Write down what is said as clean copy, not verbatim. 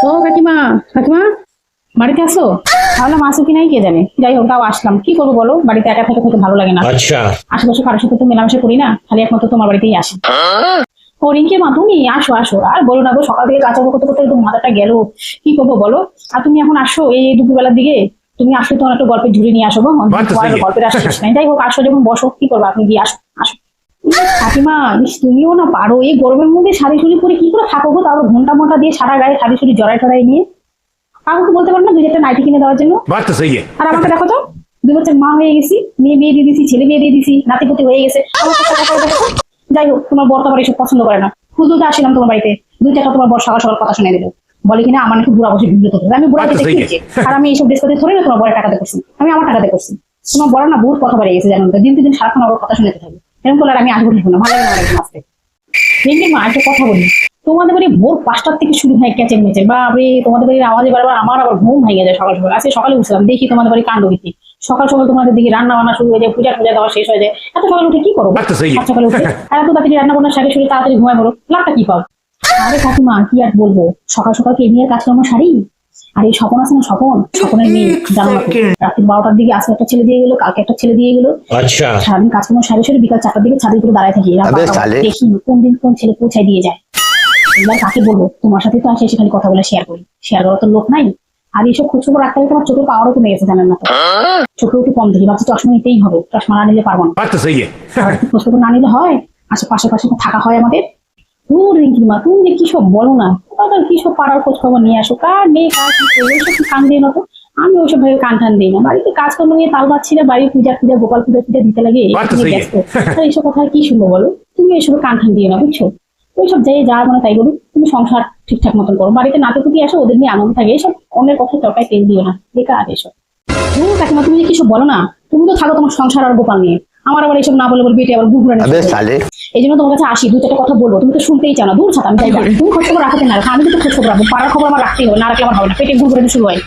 ও কাকিমা, কাকিমা বাড়িতে আসো? ভাবলাম আসো কি নাই কে জানে, যাই হোক তাও আসলাম। কি করবো বলো, বাড়িতে একা থেকে খেতে ভালো লাগে না। আচ্ছা, আশেপাশে কারোর সাথে তো মেলামেশা করি না, খালি একমাত্র তোমার বাড়িতেই আসি। ও রিঙ্কি মা, তুমি আসো আসো, আর বলো না গো, সকাল থেকে কাজ করতে করতে একদম মাথাটা গেল। কি করবো বলো। আর তুমি এখন আসো এই দুপুরবেলার দিকে, তুমি আসলে তোমার একটা গল্পের ঝুড়ি নিয়ে আসো গো। গল্পের আসো নাই, যাই হোক আসো, যখন বসো কি করবো, আপনি গিয়ে আসো আসো। কাকিমা ইস, তুমিও না পারো, এই গরমের মধ্যে শাড়ি শুড়ি পরে কি করে থাকো গো, তারপর ঘন্টা মন্টা দিয়ে সারা গায়ে শাড়ি শুড়ি জড়াই টড়াই নিয়ে। কাকুকে বলতে পারো না দুই একটা নাইটি কিনে দেওয়ার জন্য? बात तो सही है। আর আমাকে দেখো তো, 2 বছর মা হয়ে গেছি, মেয়ে বিয়ে দিয়ে দিছি, ছেলে বিয়ে দিয়ে দিছি, নাতিপুতি হয়ে গেছে, আমার কথা কথা দেখো তো। যাই হোক, তোমার বর তো আবার এসব পছন্দ করে না। খুঁজতে আসছিলাম তোমার বাড়িতে, 2 টাকা তোমার বর সকাল সকাল কথা শুনে দিল, বলে কিনা আমার নাকি বুড়া বসে বিব্রত করে। আমি বুড়া আচ্ছা, দেখতে ঠিক আছে। খেয়েছি, আর আমি এইসব দেশ ধরে না তোমার বরের টাকাতে করছি, আমি আমার টাকাতে করছি। তোমার বড় না বহুত কথা বেড়ে গেছে জানো তো, দিন দিন সারাক্ষণ ওর কথা শুনতে থাকি। এরকম করলে আর আমি আসবো না, ভালো লাগে না আমার একদম আসতে। রিঙ্কির মা, একটা কথা বলি, তোমাদের বাড়ি ভোর 5টার থেকে শুরু হয় ক্যাচের মেচে, বাপরে তোমাদের বাড়ির আওয়াজে বারবার আমার আবার ঘুম ভেঙে যায় সকাল সকাল। আজকে সকালে উঠছিলাম, দেখি তোমাদের বাড়ি কাণ্ড ভীতি। সকাল সকাল তোমাদের দিকে রান্না বান্না শুরু হয়ে যায়, পূজা টুজা দেওয়া শেষ হয়ে যায়। এত সকালে উঠে কি করো? আচ্ছা, সেই। সকালে উঠে আর এত তাড়াতাড়ি রান্না বান্না সারি শুরু তাড়াতাড়ি ঘুমায় পড়ো, লাভটা কি পাও? আরে কাকিমা কি আর বলবো, সকাল সকাল কি এমনি আর কাজকর্ম সারি? আর এই স্বপন আছে না, স্বপনের মেয়ে, জানো না তো, রাত্রি 12টার দিকে আজকে একটা ছেলে দিয়ে গেলো, কালকে একটা ছেলে দিয়ে গেলো। अच्छा, সারাদিন কাজকর্ম সারি সারি বিকাল 4টার দিকে ছাদের উপরে দাঁড়ায় থাকি, আবে সালে। দেখি কোন দিন কোন ছেলে পৌঁছায় দিয়ে যায়। এবার কাকে বলবো, তোমার সাথে তো আসে এসে খালি কথা বলে শেয়ার করি, শেয়ার করার তো লোক নাই। আর এইসব খোঁজ খবর রাখতে গেলে তোমার চোখের পাওয়ারও কমে গেছে, জানেন না তো। চোখে একটু কম দেখি, ভাবছি চশমা নিতেই হবে, চশমা না নিলে পারবো না। बात तो सही है। আর খোঁজ খবর না নিলে হয়, পাশে থাকা হয় আমাদের। দূর রিঙ্কির মা, তুমি যে কি সব বলো না, তোমার কি সব পাড়ার খোঁজ খবর নিয়ে আসো, কার মেয়ে কার কি করবে, ওইসব কি কান দিয়ে না তো। আমি ওইসব ভাবে কান টান দিই না, বাড়িতে কাজকর্ম নিয়ে তাল পাচ্ছি না, বাড়ির পূজা গোপাল পূজা দিতে লাগে, এই বাড়তে নিয়ে চাই। ব্যস্ত। আর এইসব কথা কি শুনবো বলো, তুমি এইসব কান টান দিও না, বুঝছো। ওইসব যাই যা মানে তাই বলুন, তুমি সংসার ঠিকঠাক মতন করো, বাড়িতে নাতিপুতি আসো, ওদের নিয়ে আনন্দ থাকে, এইসব অন্যের কথা চরকায় তেল দিও না, বেকার এসব। কাকিমা তুমি যে কিছু বলো না, তুমি তো থাকো তোমার সংসার আর গোপাল নিয়ে, আমার আবার এইসব না বলে বলবি এটা আবার ঘুরে अबे साले। এই জন্য তোমার কাছে আসি, 2 চারটা কথা বলবো, তুমি তো শুনতেই চাও না, দূর ছাতা আমি যাই, তুমি খোঁজ খবর রাখাতে না রাখা, আমি তো খোঁজ খবর রাখবো, পাড়ার খবর আমার রাখতেই হবে, না রাখলে আমার হবে না, পেটে ঘুরে শুরু হয়।